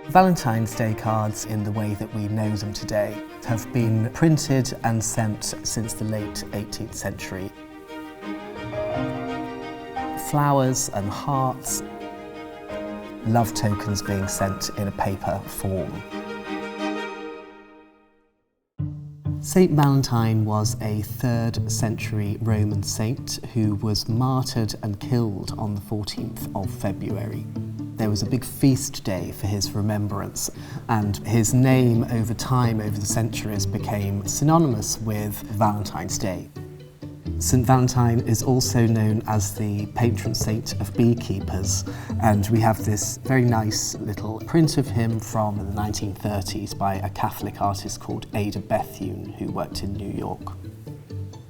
Valentine's Day cards, in the way that we know them today, have been printed and sent since the late 18th century. Flowers and hearts, love tokens being sent in a paper form. Saint Valentine was a 3rd century Roman saint who was martyred and killed on the 14th of February. There was a big feast day for his remembrance, and his name over time, over the centuries, became synonymous with Valentine's Day. St. Valentine is also known as the patron saint of beekeepers, and we have this very nice little print of him from the 1930s by a Catholic artist called Ada Bethune, who worked in New York.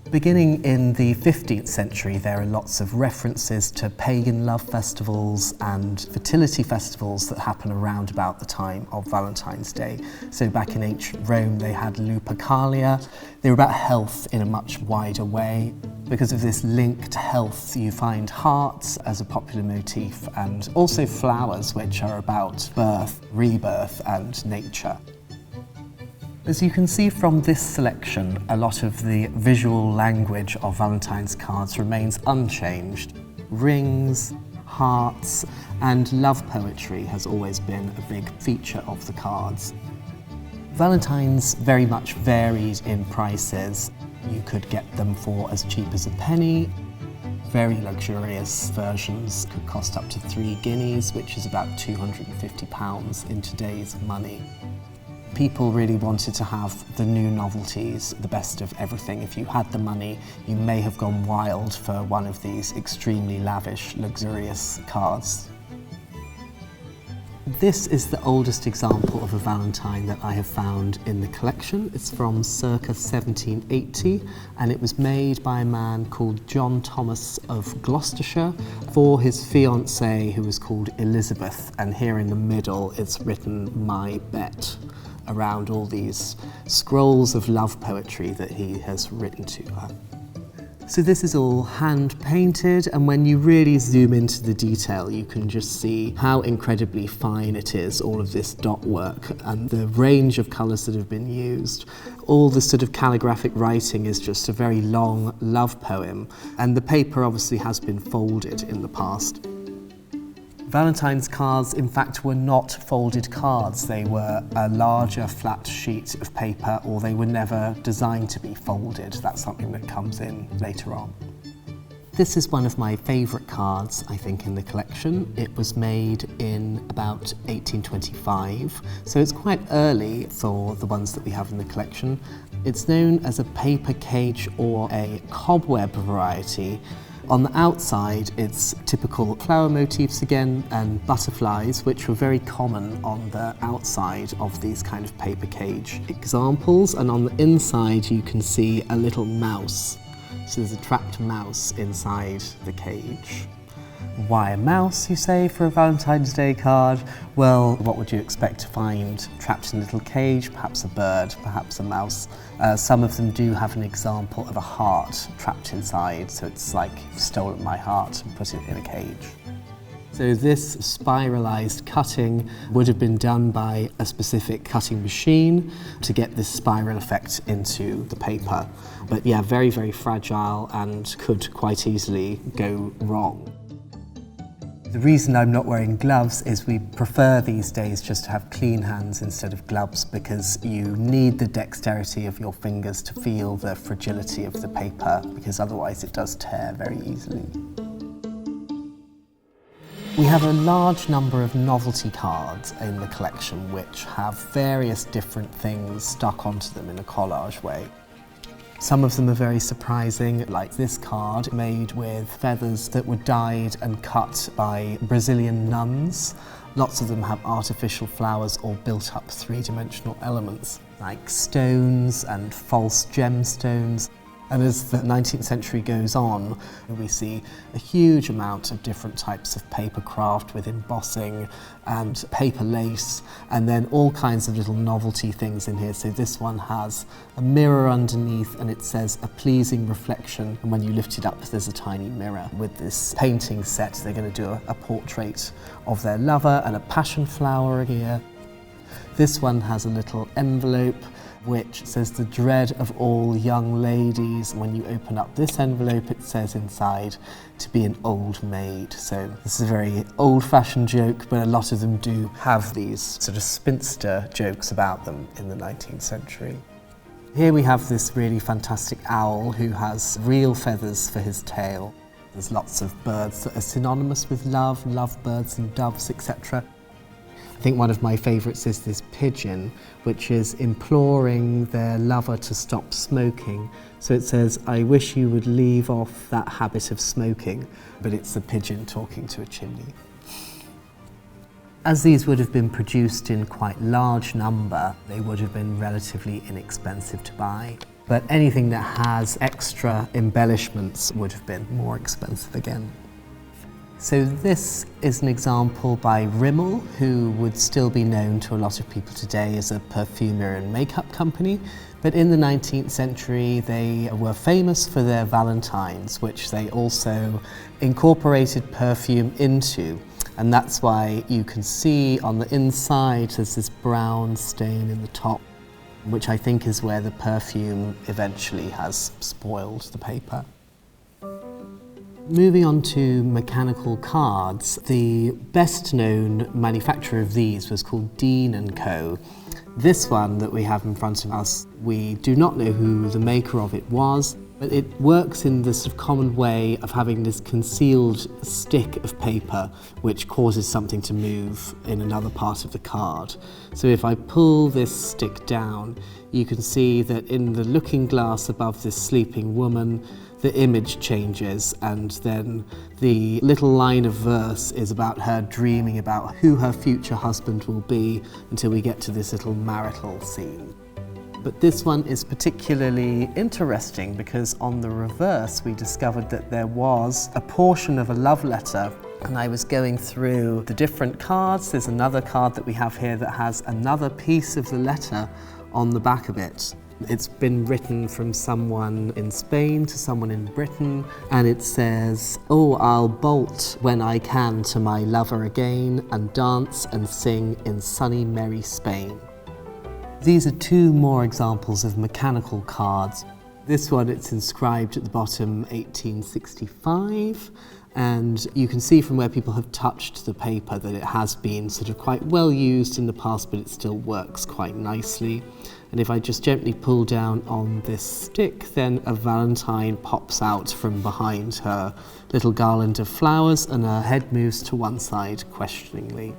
Beginning in the 15th century, there are lots of references to pagan love festivals and fertility festivals that happen around about the time of Valentine's Day. So back in ancient Rome, they had Lupercalia. They were about health in a much wider way. Because of this link to health, you find hearts as a popular motif, and also flowers, which are about birth, rebirth, and nature. As you can see from this selection, a lot of the visual language of Valentine's cards remains unchanged. Rings, hearts, and love poetry has always been a big feature of the cards. Valentines very much varied in prices. You could get them for as cheap as a penny. Very luxurious versions could cost up to 3 guineas, which is about £250 in today's money. People really wanted to have the new novelties, the best of everything. If you had the money, you may have gone wild for one of these extremely lavish, luxurious cards. This is the oldest example of a Valentine that I have found in the collection. It's from circa 1780, and it was made by a man called John Thomas of Gloucestershire for his fiancée, who was called Elizabeth. And here in the middle it's written "My Bet" around all these scrolls of love poetry that he has written to her. So this is all hand painted, and when you really zoom into the detail, you can just see how incredibly fine it is, all of this dot work and the range of colours that have been used. All the sort of calligraphic writing is just a very long love poem, and the paper obviously has been folded in the past. Valentine's cards, in fact, were not folded cards. They were a larger flat sheet of paper, or they were never designed to be folded. That's something that comes in later on. This is one of my favourite cards, I think, in the collection. It was made in about 1825, so it's quite early for the ones that we have in the collection. It's known as a paper cage or a cobweb variety. On the outside, it's typical flower motifs again and butterflies, which were very common on the outside of these kind of paper cage examples. And on the inside, you can see a little mouse. So there's a trapped mouse inside the cage. Why a mouse, you say, for a Valentine's Day card? Well, what would you expect to find trapped in a little cage? Perhaps a bird, perhaps a mouse. Some of them do have an example of a heart trapped inside, so it's like you've stolen my heart and put it in a cage. So this spiralized cutting would have been done by a specific cutting machine to get this spiral effect into the paper. But yeah, very, very fragile and could quite easily go wrong. The reason I'm not wearing gloves is we prefer these days just to have clean hands instead of gloves, because you need the dexterity of your fingers to feel the fragility of the paper, because otherwise it does tear very easily. We have a large number of novelty cards in the collection which have various different things stuck onto them in a collage way. Some of them are very surprising, like this card made with feathers that were dyed and cut by Brazilian nuns. Lots of them have artificial flowers or built up three-dimensional elements, like stones and false gemstones. And as the 19th century goes on, we see a huge amount of different types of paper craft with embossing and paper lace, and then all kinds of little novelty things in here. So this one has a mirror underneath and it says "a pleasing reflection," and when you lift it up there's a tiny mirror. With this painting set, they're going to do a portrait of their lover and a passion flower here. This one has a little envelope which says the dread of all young ladies. When you open up this envelope, it says inside to be an old maid. So this is a very old-fashioned joke, but a lot of them do have these sort of spinster jokes about them in the 19th century. Here we have this really fantastic owl who has real feathers for his tail. There's lots of birds that are synonymous with love, lovebirds and doves, etc. I think one of my favourites is this pigeon, which is imploring their lover to stop smoking. So it says, "I wish you would leave off that habit of smoking," but it's a pigeon talking to a chimney. As these would have been produced in quite large number, they would have been relatively inexpensive to buy. But anything that has extra embellishments would have been more expensive again. So this is an example by Rimmel, who would still be known to a lot of people today as a perfumer and makeup company. But in the 19th century, they were famous for their valentines, which they also incorporated perfume into. And that's why you can see on the inside there's this brown stain in the top, which I think is where the perfume eventually has spoiled the paper. Moving on to mechanical cards, the best known manufacturer of these was called Dean & Co. This one that we have in front of us, we do not know who the maker of it was, but it works in this sort of common way of having this concealed stick of paper which causes something to move in another part of the card. So if I pull this stick down, you can see that in the looking glass above this sleeping woman, the image changes, and then the little line of verse is about her dreaming about who her future husband will be until we get to this little marital scene. But this one is particularly interesting because on the reverse we discovered that there was a portion of a love letter, and I was going through the different cards. There's another card that we have here that has another piece of the letter on the back of it. It's been written from someone in Spain to someone in Britain, and it says, "Oh, I'll bolt when I can to my lover again and dance and sing in sunny merry Spain." These are two more examples of mechanical cards. This one, it's inscribed at the bottom 1865, and you can see from where people have touched the paper that it has been sort of quite well used in the past, but it still works quite nicely. And if I just gently pull down on this stick, then a valentine pops out from behind her little garland of flowers, and her head moves to one side questioningly.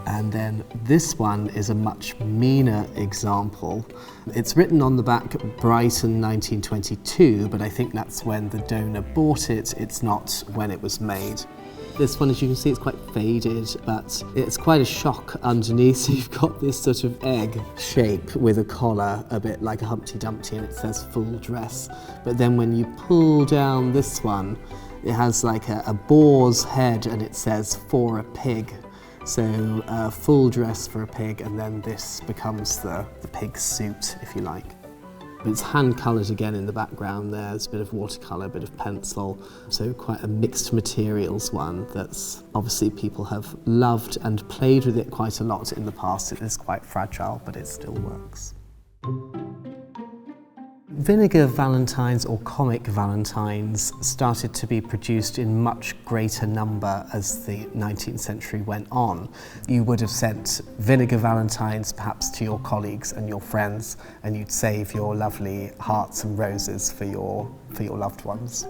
And then this one is a much meaner example. It's written on the back Brighton 1922, but I think that's when the donor bought it. It's not when it was made. This one, as you can see, it's quite faded, but it's quite a shock underneath. So you've got this sort of egg shape with a collar, a bit like a Humpty Dumpty, and it says full dress. But then when you pull down this one, it has like a boar's head, and it says for a pig. So full dress for a pig, and then this becomes the pig's suit, if you like. But it's hand-coloured again in the background. There's a bit of watercolour, a bit of pencil, so quite a mixed materials one that's obviously people have loved and played with it quite a lot in the past. It is quite fragile, but it still works. Vinegar valentines or comic valentines started to be produced in much greater number as the 19th century went on. You would have sent vinegar valentines perhaps to your colleagues and your friends, and you'd save your lovely hearts and roses for your loved ones.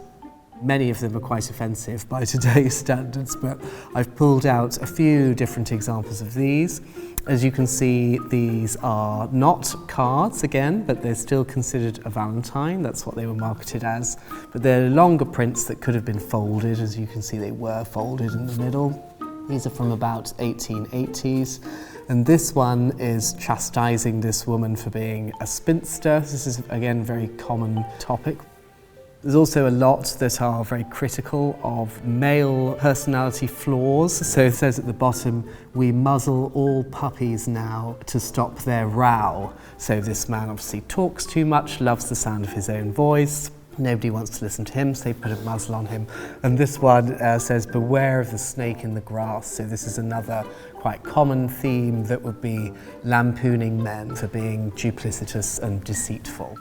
Many of them are quite offensive by today's standards, but I've pulled out a few different examples of these. As you can see, these are not cards again, but they're still considered a valentine. That's what they were marketed as. But they're longer prints that could have been folded. As you can see, they were folded in the middle. These are from about 1880s. And this one is chastising this woman for being a spinster. This is, again, a very common topic. There's also a lot that are very critical of male personality flaws. So it says at the bottom, "We muzzle all puppies now to stop their row." So this man obviously talks too much, loves the sound of his own voice. Nobody wants to listen to him, so they put a muzzle on him. And this one says, beware of the snake in the grass. So this is another quite common theme that would be lampooning men for being duplicitous and deceitful.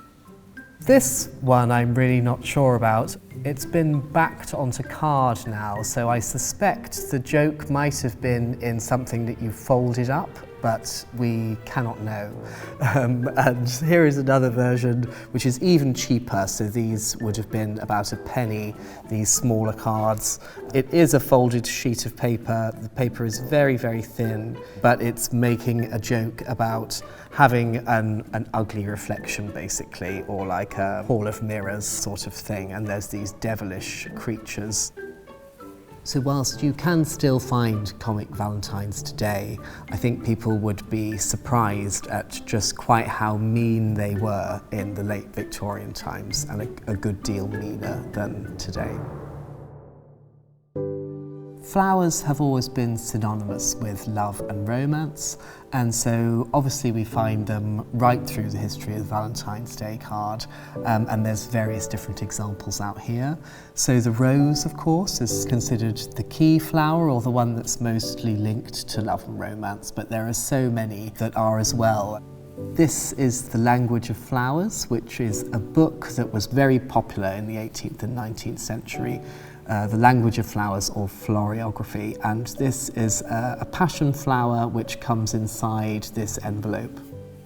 This one I'm really not sure about. It's been backed onto card now, so I suspect the joke might have been in something that you folded up, but we cannot know. And here is another version which is even cheaper, so these would have been about a penny, these smaller cards. It is a folded sheet of paper. The paper is very, very thin, but it's making a joke about having an ugly reflection, basically, or like a hall of mirrors sort of thing, and there's these devilish creatures. So whilst you can still find comic valentines today, I think people would be surprised at just quite how mean they were in the late Victorian times, and a good deal meaner than today. Flowers have always been synonymous with love and romance, and so obviously we find them right through the history of the Valentine's Day card, and there's various different examples out here. So the rose, of course, is considered the key flower, or the one that's mostly linked to love and romance, but there are so many that are as well. This is The Language of Flowers, which is a book that was very popular in the 18th and 19th century. The Language of Flowers, or Floriography, and this is a passion flower which comes inside this envelope.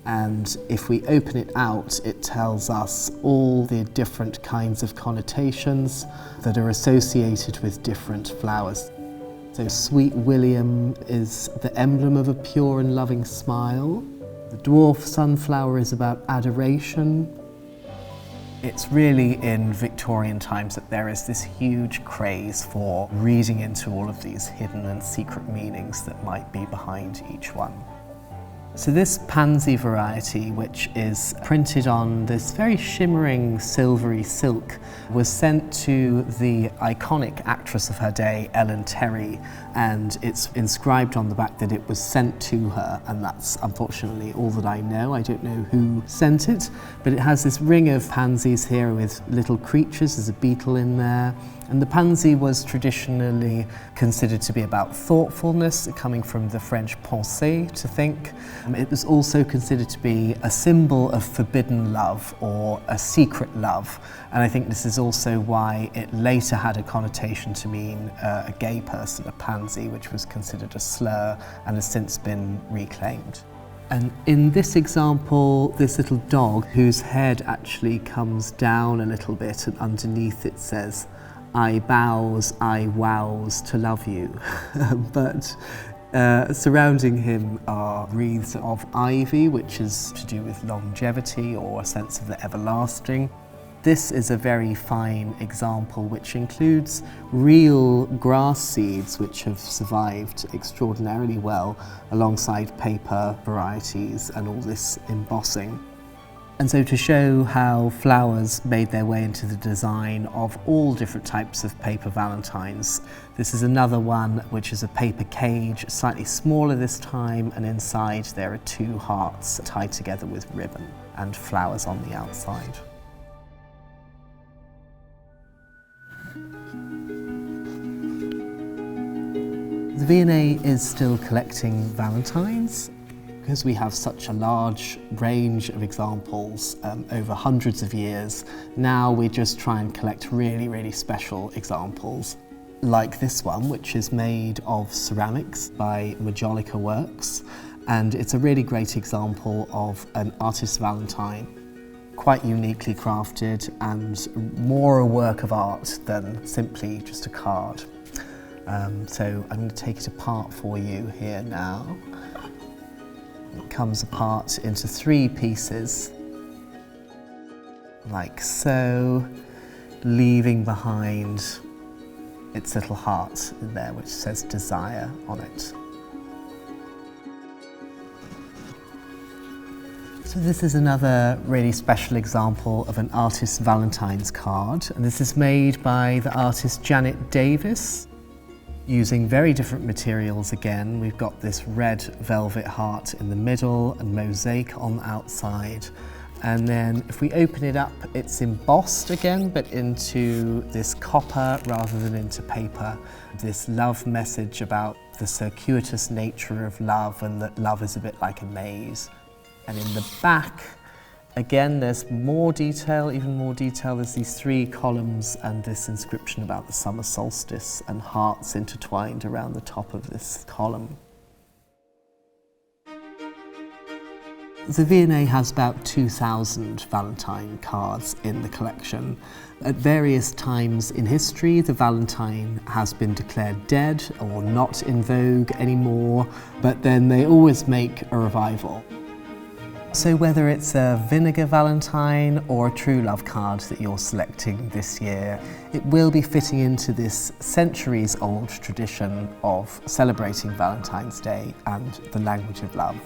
And if we open it out, it tells us all the different kinds of connotations that are associated with different flowers. So Sweet William is the emblem of a pure and loving smile. The dwarf sunflower is about adoration. It's really in Victorian times that there is this huge craze for reading into all of these hidden and secret meanings that might be behind each one. So this pansy variety, which is printed on this very shimmering silvery silk, was sent to the iconic actress of her day, Ellen Terry, and it's inscribed on the back that it was sent to her, and that's unfortunately all that I know. I don't know who sent it, but it has this ring of pansies here with little creatures. There's a beetle in there. And the pansy was traditionally considered to be about thoughtfulness, coming from the French penser, to think. It was also considered to be a symbol of forbidden love, or a secret love. And I think this is also why it later had a connotation to mean a gay person, a pansy, which was considered a slur and has since been reclaimed. And in this example, this little dog, whose head actually comes down a little bit, and underneath it says, I bows, I wows to love you. But surrounding him are wreaths of ivy, which is to do with longevity or a sense of the everlasting. This is a very fine example which includes real grass seeds which have survived extraordinarily well alongside paper varieties and all this embossing. And so to show how flowers made their way into the design of all different types of paper valentines, this is another one which is a paper cage, slightly smaller this time, and inside there are two hearts tied together with ribbon and flowers on the outside. The V&A is still collecting valentines. Because we have such a large range of examples over hundreds of years, now we just try and collect really, really special examples. Like this one, which is made of ceramics by Majolica Works, and it's a really great example of an artist's valentine, quite uniquely crafted and more a work of art than simply just a card. So I'm going to take it apart for you here now. It comes apart into 3 pieces, like so, leaving behind its little heart in there, which says desire on it. So this is another really special example of an artist's Valentine's card, and this is made by the artist Janet Davis. Using very different materials again. We've got this red velvet heart in the middle and mosaic on the outside, And then if we open it up, it's embossed again, but into this copper rather than into paper. This love message about the circuitous nature of love and that love is a bit like a maze. And in the back, again, there's more detail, even more detail. There's these 3 columns and this inscription about the summer solstice and hearts intertwined around the top of this column. The V&A has about 2,000 Valentine cards in the collection. At various times in history, the Valentine has been declared dead or not in vogue anymore, but then they always make a revival. So whether it's a vinegar Valentine or a true love card that you're selecting this year, it will be fitting into this centuries-old tradition of celebrating Valentine's Day and the language of love.